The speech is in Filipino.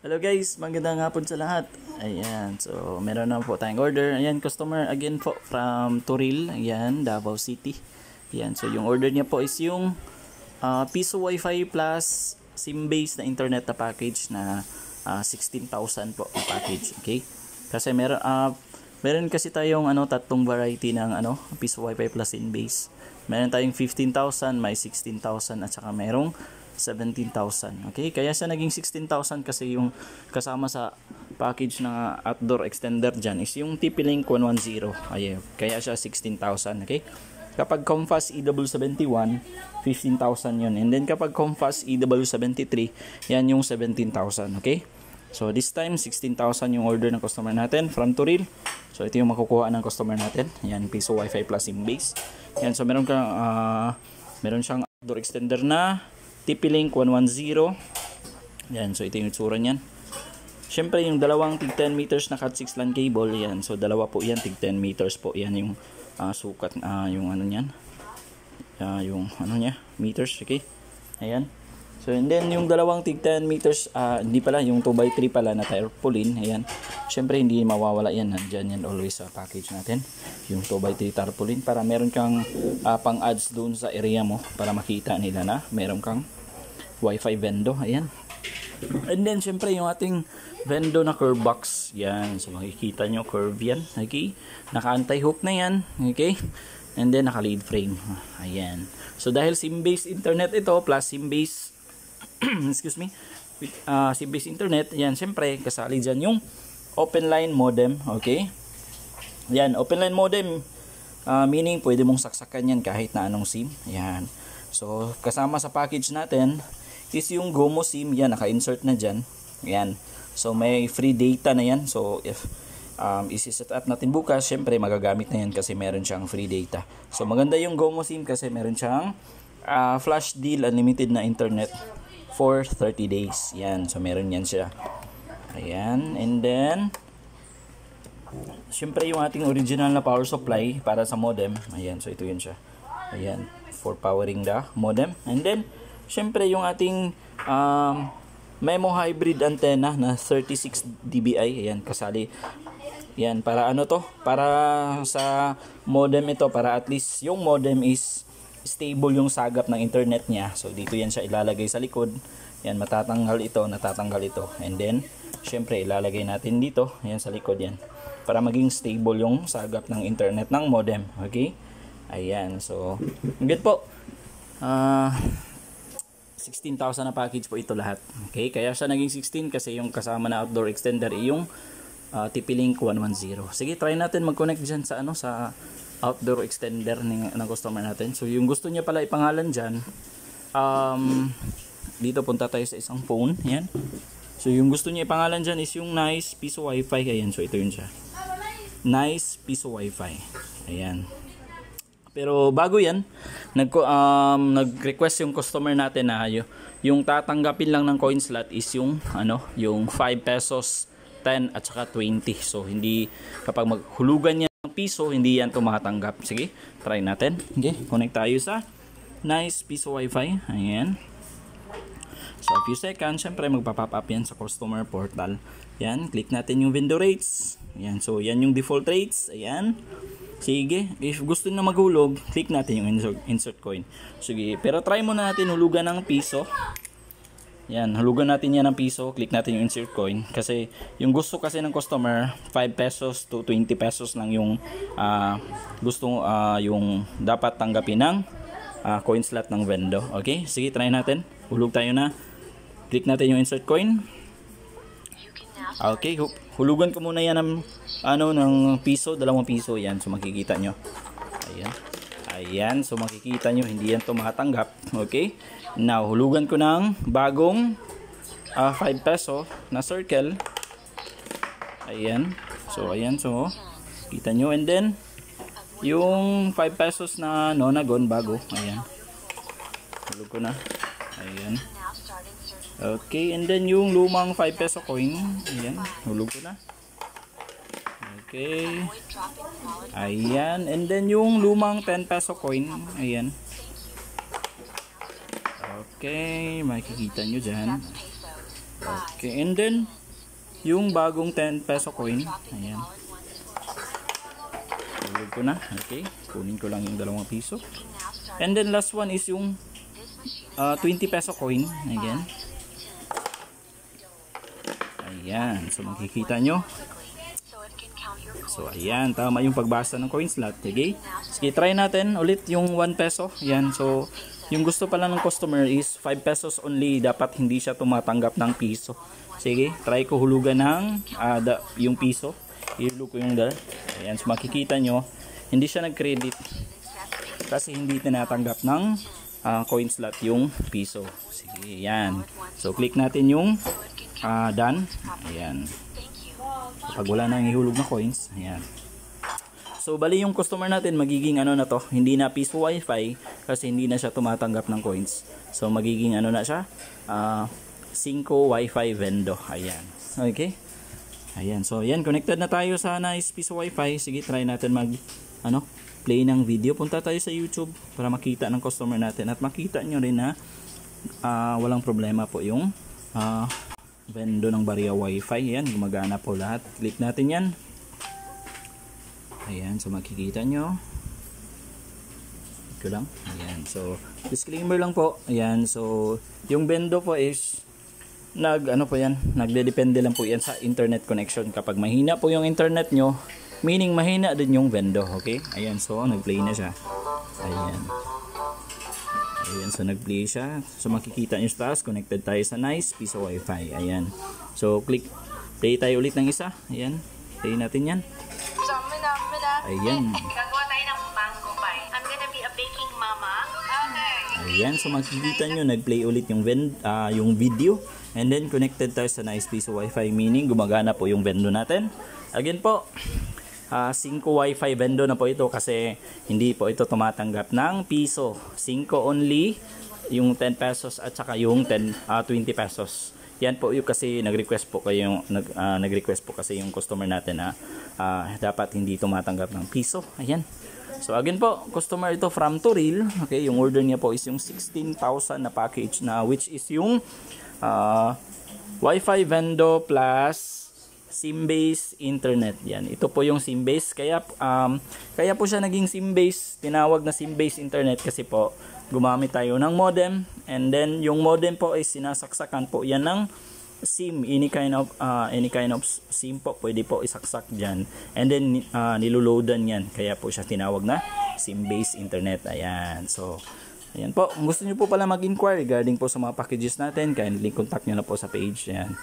Hello guys, magandang hapon sa lahat. Ayan, so meron na po tayong order. Ayan, customer again po from Turil, ayan, Davao City. Ayan, so yung order niya po is yung Piso Wi-Fi plus SIM-based na internet na package na 16,000 po ang package, okay? Kasi meron kasi tayong tatlong variety ng Piso Wi-Fi plus SIM-based. Meron tayong 15,000, may 16,000 at saka merong 17,000. Okay? Kaya siya naging 16,000 kasi yung kasama sa package na outdoor extender dyan is yung TP-Link 110. Ayun. Kaya siya 16,000. Okay? Kapag Comfast EW71, 15,000 yun. And then kapag Comfast EW73, yan yung 17,000. Okay? So this time, 16,000 yung order ng customer natin from Turil. So ito yung makukuha ng customer natin. Yan, Piso Wi-Fi plus SIM-based. Yan, so meron siyang outdoor extender na TP-Link 110. Yan, so ito yung itsura niyan. Syempre yung dalawang tig 10 meters na Cat6 LAN cable, yan. So dalawa po yan, tig 10 meters po. Yan yung sukat, yung niyan. Yung niya, meters, okay? Ayan. So and then yung dalawang tig 10 meters, hindi pala, yung 2x3 pala na tarpaulin. Ayan. Syempre hindi mawawala yan. Nandiyan yan always sa package natin. Yung 2x3 tarpaulin para meron kang pang ads doon sa area mo para makita nila na meron kang Wi-Fi vendo. Ayan. And then syempre yung ating vendo na curve box. Yan. So makikita nyo curve yan. Okay. Naka anti-hook na yan. Okay. And then naka lead frame. Ayan. So dahil SIM-based internet ito plus SIM-based excuse me, SIM-based internet, yan, syempre kasali dyan yung open line modem. Okay, yan, open line modem, meaning pwede mong saksakan yan kahit na anong SIM. Yan, so kasama sa package natin is yung GOMO SIM. Yan, naka-insert na dyan. Yan, so may free data na yan. So if isi-set up natin bukas, syempre magagamit na yan kasi meron siyang free data. So maganda yung GOMO SIM kasi meron siyang flash deal, unlimited na internet for 30 days. Yan. So, meron yan siya. Ayan. And then, syempre yung ating original na power supply para sa modem. Ayan. So, ito yun siya. Ayan. For powering the modem. And then, syempre yung ating Memo hybrid antenna na 36 dBi. Ayan. Kasali. Yan. Para ano to? Para sa modem ito. Para at least yung modem is stable yung sagap ng internet niya. So dito yan siya ilalagay sa likod. Yan, matatanggal ito, natatanggal ito. And then syempre ilalagay natin dito, yan sa likod yan. Para maging stable yung sagap ng internet ng modem. Okay? Ayan, so good po. 16,000 na package po ito lahat. Okay? Kaya siya naging 16 kasi yung kasama na outdoor extender ay yung TP-Link 110. Sige, try natin mag-connect dyan sa sa outdoor extender ng customer natin. So yung gusto niya pala ipangalan dyan, dito punta tayo sa isang phone. Yan. So yung gusto niya ipangalan dyan is yung Nice Piso Wi-Fi. Ayan, so ito yun siya, Nice Piso Wi-Fi. Ayan. Pero bago yan, nag-request yung customer natin na yung tatanggapin lang ng coin slot is yung yung 5 pesos, 10 at saka 20. So hindi, kapag maghulugan niya piso, hindi yan tumatanggap. Sige, try natin. Okay, connect tayo sa Nice Piso Wi-Fi. Ayan. So, a few seconds, syempre magpa-pop up yan sa customer portal. Yan, click natin yung window rates. Ayan, so yan yung default rates. Ayan. Sige, if gusto na maghulog, click natin yung insert coin. Sige, pero try muna natin hulugan ng piso. Yan, hulugan natin yan ng piso, click natin yung insert coin kasi yung gusto kasi ng customer 5 pesos to 20 pesos lang yung yung dapat tanggapin ng coin slot ng vendo. Okay, sige, try natin. Hulog tayo na. Click natin yung insert coin. Okay, hulugan ko muna yan ng ng piso, 2 piso yan. So makikita nyo. Ayan. Ayan, so makikita nyo hindi yan tumatanggap. Okay? Now, hulugan ko ng bagong 5 peso na circle. Ayan. So, ayan. So, kita nyo. And then, yung 5 pesos na nonagon bago. Ayan. Hulog ko na. Ayan. Okay. And then, yung lumang 5 peso coin. Ayan. Hulog ko na. Okay. Ayan. And then yung lumang 10 peso coin. Ayan. Okay. Makikita nyo dyan. Okay. Okay, and then yung bagong 10 peso coin, ayan. Hulog ko na. Okay, kunin ko lang yung 2 piso. And then last one is yung 20 peso coin, again. Ayan, so makikita nyo. So ayan, tama yung pagbasa ng coin slot. Okay, sige, try natin ulit yung 1 peso. Ayan, so yung gusto pala ng customer is 5 pesos only. Dapat hindi siya tumatanggap ng piso. Sige, try ko hulugan ng yung piso. Ihulog ko yung dollar. Ayan, so makikita nyo, hindi siya nag-credit kasi hindi tinatanggap ng coin slot yung piso. Sige, ayan. So click natin yung done. Ayan. So, pag wala nang ihulog na coins, ayan. So bali yung customer natin magiging ano na to, hindi na piso wifi kasi hindi na siya tumatanggap ng coins. So magiging ano na siya, 5 wifi vendor. Ayan. Okay. Ayan. So ayan, connected na tayo sa nice piso wifi. Sige, try natin play ng video. Punta tayo sa YouTube para makita ng customer natin at makita nyo rin na walang problema po yung vendor ng Barya Wifi. Ayan, gumagana po lahat. Click natin yan. Ayan, so makikita nyo. Ito lang. Ayan, so disclaimer lang po. Ayan, so yung vendor po is nagdedepende lang po yan sa internet connection. Kapag mahina po yung internet nyo, meaning mahina din yung vendor. Okay? Ayan, so nagplay na siya. Ayan. Ayan, so nagplay siya. So makikita nyo sa taas, connected tayo sa nice piso wifi. Ayan. So click, play tayo ulit ng isa. Ayan, play natin yan. Ayan. Gagawa tayo ng mango pie. I'm gonna be a baking mama. Okay. Ayan, so makikita nyo, nag-play ulit yung video. And then connected tayo sa nice piso wifi, meaning gumagana po yung vendor natin. Again po, 5 wifi vendor na po ito kasi hindi po ito tumatanggap ng piso. 5 only, yung 10 pesos at saka yung 20 pesos. Yan po yung kasi nag-request po kasi yung customer natin na dapat hindi tumatanggap ng piso. Ayan. So again po, customer ito from Toril. Okay, yung order niya po is yung 16,000 na package na which is yung Wi-Fi vendor plus SIM-based internet. Yan. Ito po yung SIM-based. Kaya po siya naging SIM-based. Tinawag na SIM-based internet kasi po gumamit tayo ng modem. And then yung modem po ay sinasaksakan po yan ng SIM. Any kind of SIM po pwede po isaksak dyan. And then niluloadan yan. Kaya po siya tinawag na SIM-based internet. Ayan. So ayan po. Kung gusto niyo po pala mag-inquire regarding po sa mga packages natin, kindly contact nyo na po sa page. Ayan.